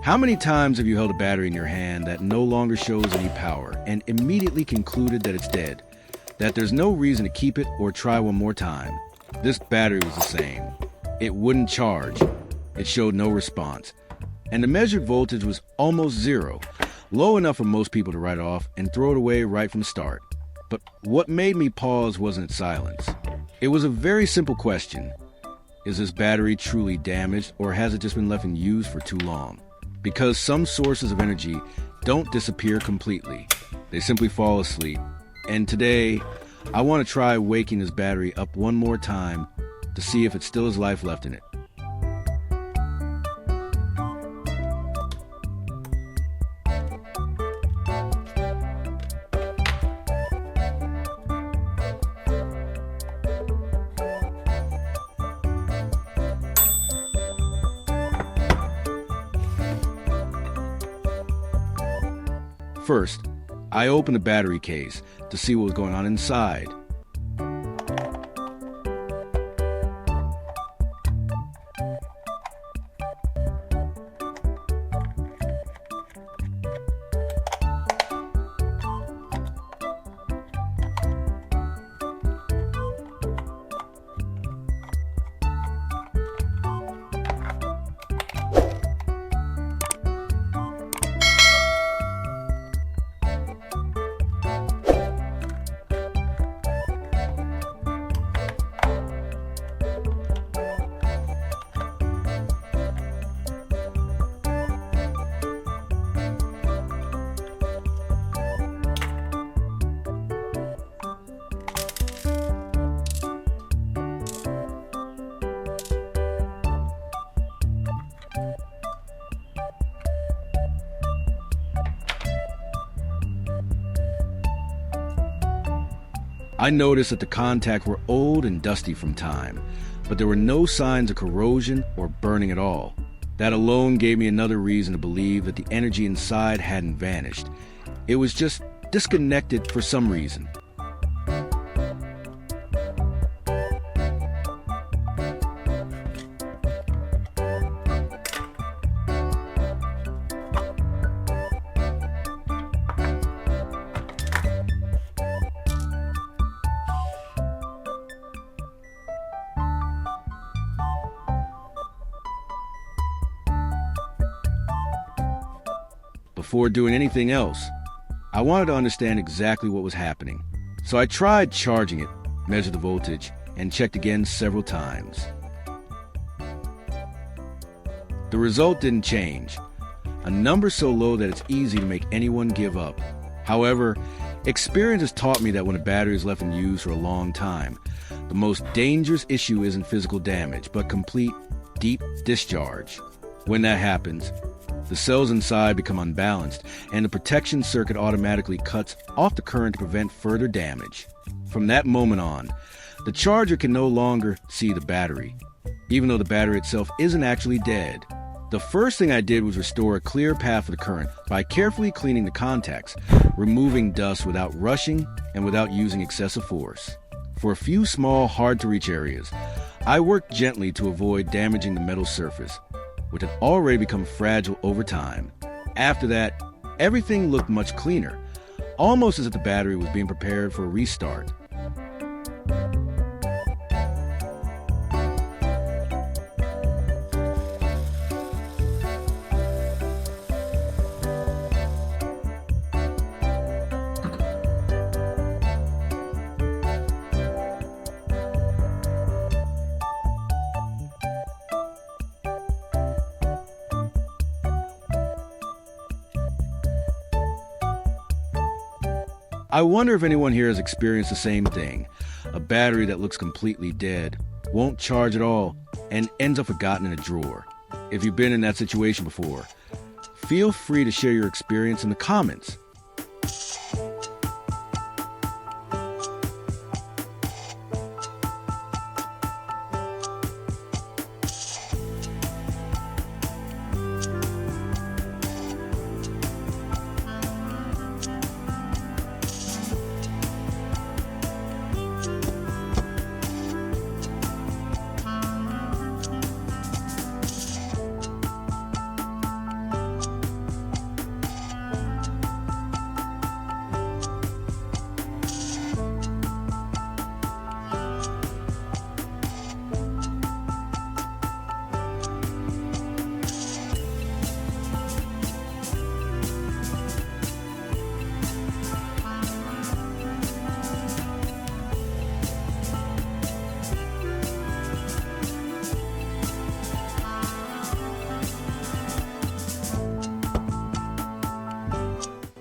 How many times have you held a battery in your hand that no longer shows any power and immediately concluded that it's dead? That there's no reason to keep it or try one more time? This battery was the same. It wouldn't charge. It showed no response. And the measured voltage was almost zero, low enough for most people to write off and throw it away right from the start. But what made me pause wasn't its silence. It was a very simple question. Is this battery truly damaged, or has it just been left in use for too long? Because some sources of energy don't disappear completely. They simply fall asleep. And today, I want to try waking this battery up one more time to see if it still has life left in it. First, I opened the battery case to see what was going on inside. I noticed that the contacts were old and dusty from time, but there were no signs of corrosion or burning at all. That alone gave me another reason to believe that the energy inside hadn't vanished. It was just disconnected for some reason. Before doing anything else, I wanted to understand exactly what was happening. So I tried charging it, measured the voltage, and checked again several times. The result didn't change. A number so low that it's easy to make anyone give up. However, experience has taught me that when a battery is left in use for a long time, the most dangerous issue isn't physical damage, but complete, deep discharge. When that happens, the cells inside become unbalanced, and the protection circuit automatically cuts off the current to prevent further damage. From that moment on, the charger can no longer see the battery, even though the battery itself isn't actually dead. The first thing I did was restore a clear path for the current by carefully cleaning the contacts, removing dust without rushing and without using excessive force. For a few small, hard-to-reach areas, I worked gently to avoid damaging the metal surface, which had already become fragile over time. After that, everything looked much cleaner, almost as if the battery was being prepared for a restart. I wonder if anyone here has experienced the same thing. A battery that looks completely dead, won't charge at all, and ends up forgotten in a drawer. If you've been in that situation before, feel free to share your experience in the comments.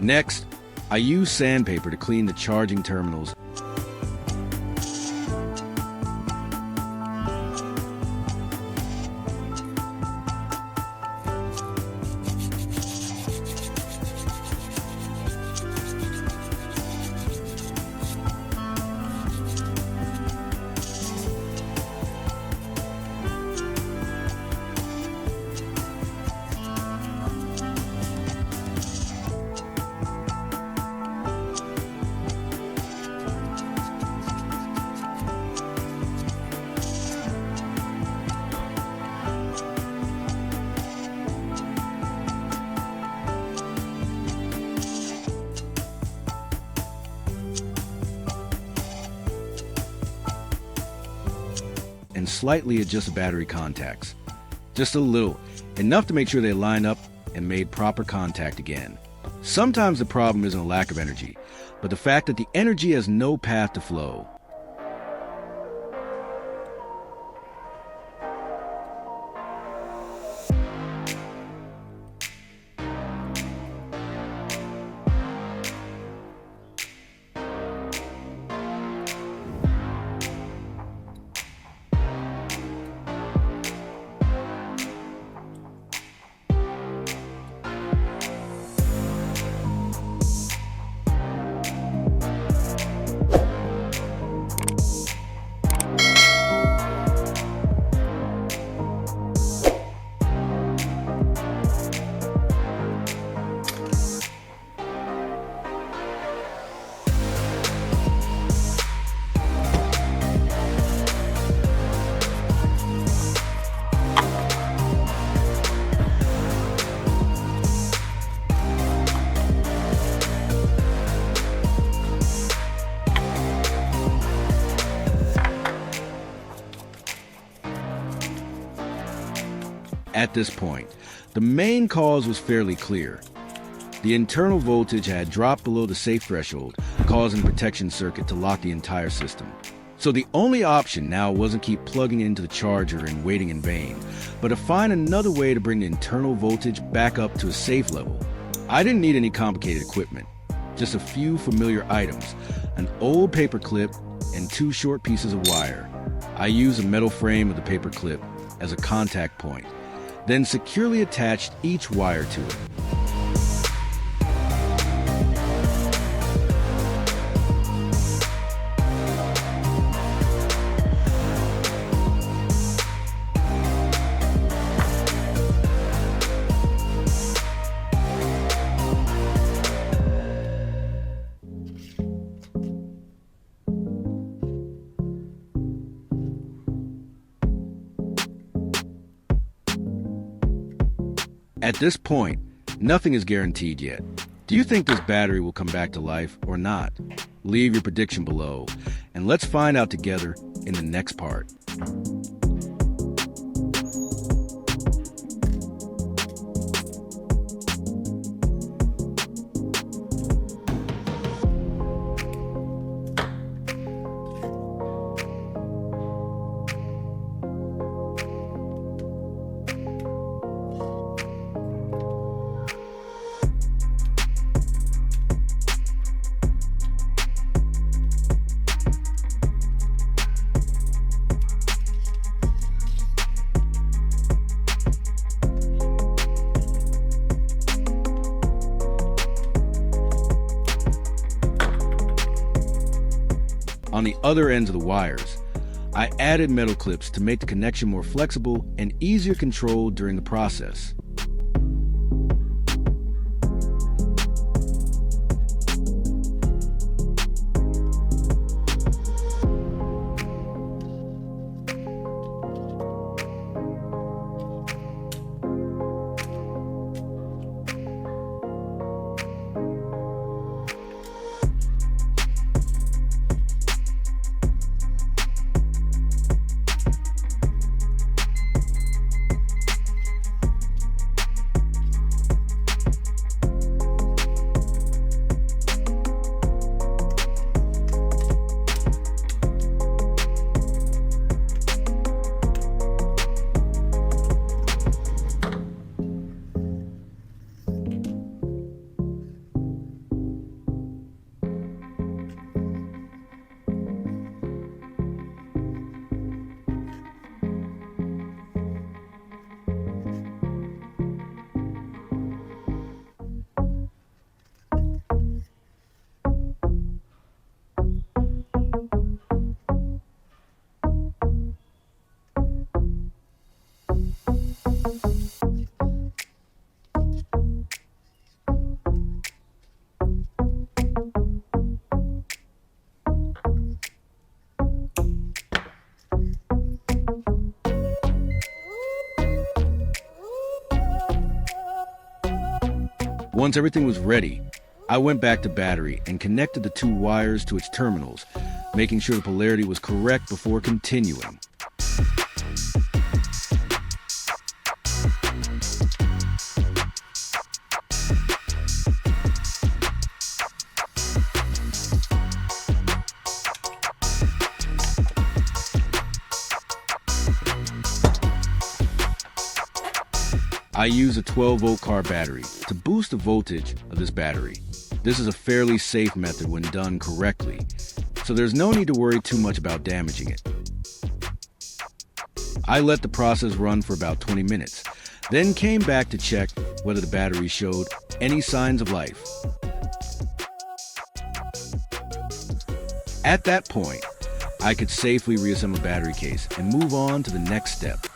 Next, I use sandpaper to clean the charging terminals. And slightly adjust the battery contacts. Just a little, enough to make sure they line up and made proper contact again. Sometimes the problem isn't a lack of energy, but the fact that the energy has no path to flow. At this point, the main cause was fairly clear. The internal voltage had dropped below the safe threshold, causing the protection circuit to lock the entire system. So the only option now wasn't keep plugging into the charger and waiting in vain, but to find another way to bring the internal voltage back up to a safe level. I didn't need any complicated equipment, just a few familiar items, an old paper clip and 2 short pieces of wire. I used a metal frame of the paper clip as a contact point, then securely attached each wire to it. At this point, nothing is guaranteed yet. Do you think this battery will come back to life or not? Leave your prediction below, and let's find out together in the next part. On the other ends of the wires, I added metal clips to make the connection more flexible and easier controlled during the process. Once everything was ready, I went back to battery and connected the 2 wires to its terminals, making sure the polarity was correct before continuing. I use a 12-volt car battery to boost the voltage of this battery. This is a fairly safe method when done correctly, so there's no need to worry too much about damaging it. I let the process run for about 20 minutes, then came back to check whether the battery showed any signs of life. At that point, I could safely reassemble the battery case and move on to the next step.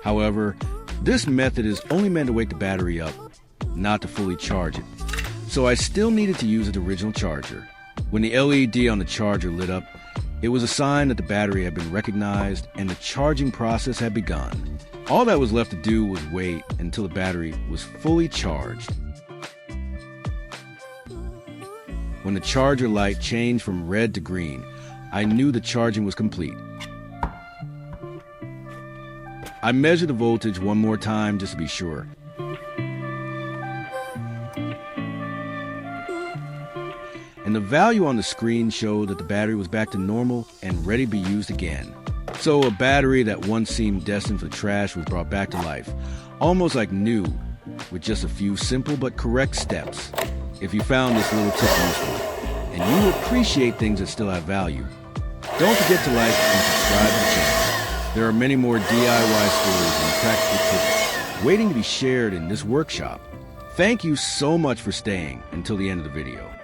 However, this method is only meant to wake the battery up, not to fully charge it. So I still needed to use its original charger. When the LED on the charger lit up, it was a sign that the battery had been recognized and the charging process had begun. All that was left to do was wait until the battery was fully charged. When the charger light changed from red to green, I knew the charging was complete. I measured the voltage one more time just to be sure. And the value on the screen showed that the battery was back to normal and ready to be used again. So a battery that once seemed destined for trash was brought back to life, almost like new, with just a few simple but correct steps. If you found this little tip useful, and you appreciate things that still have value, don't forget to like and subscribe to the channel. There are many more DIY stories and practical tips waiting to be shared in this workshop. Thank you so much for staying until the end of the video.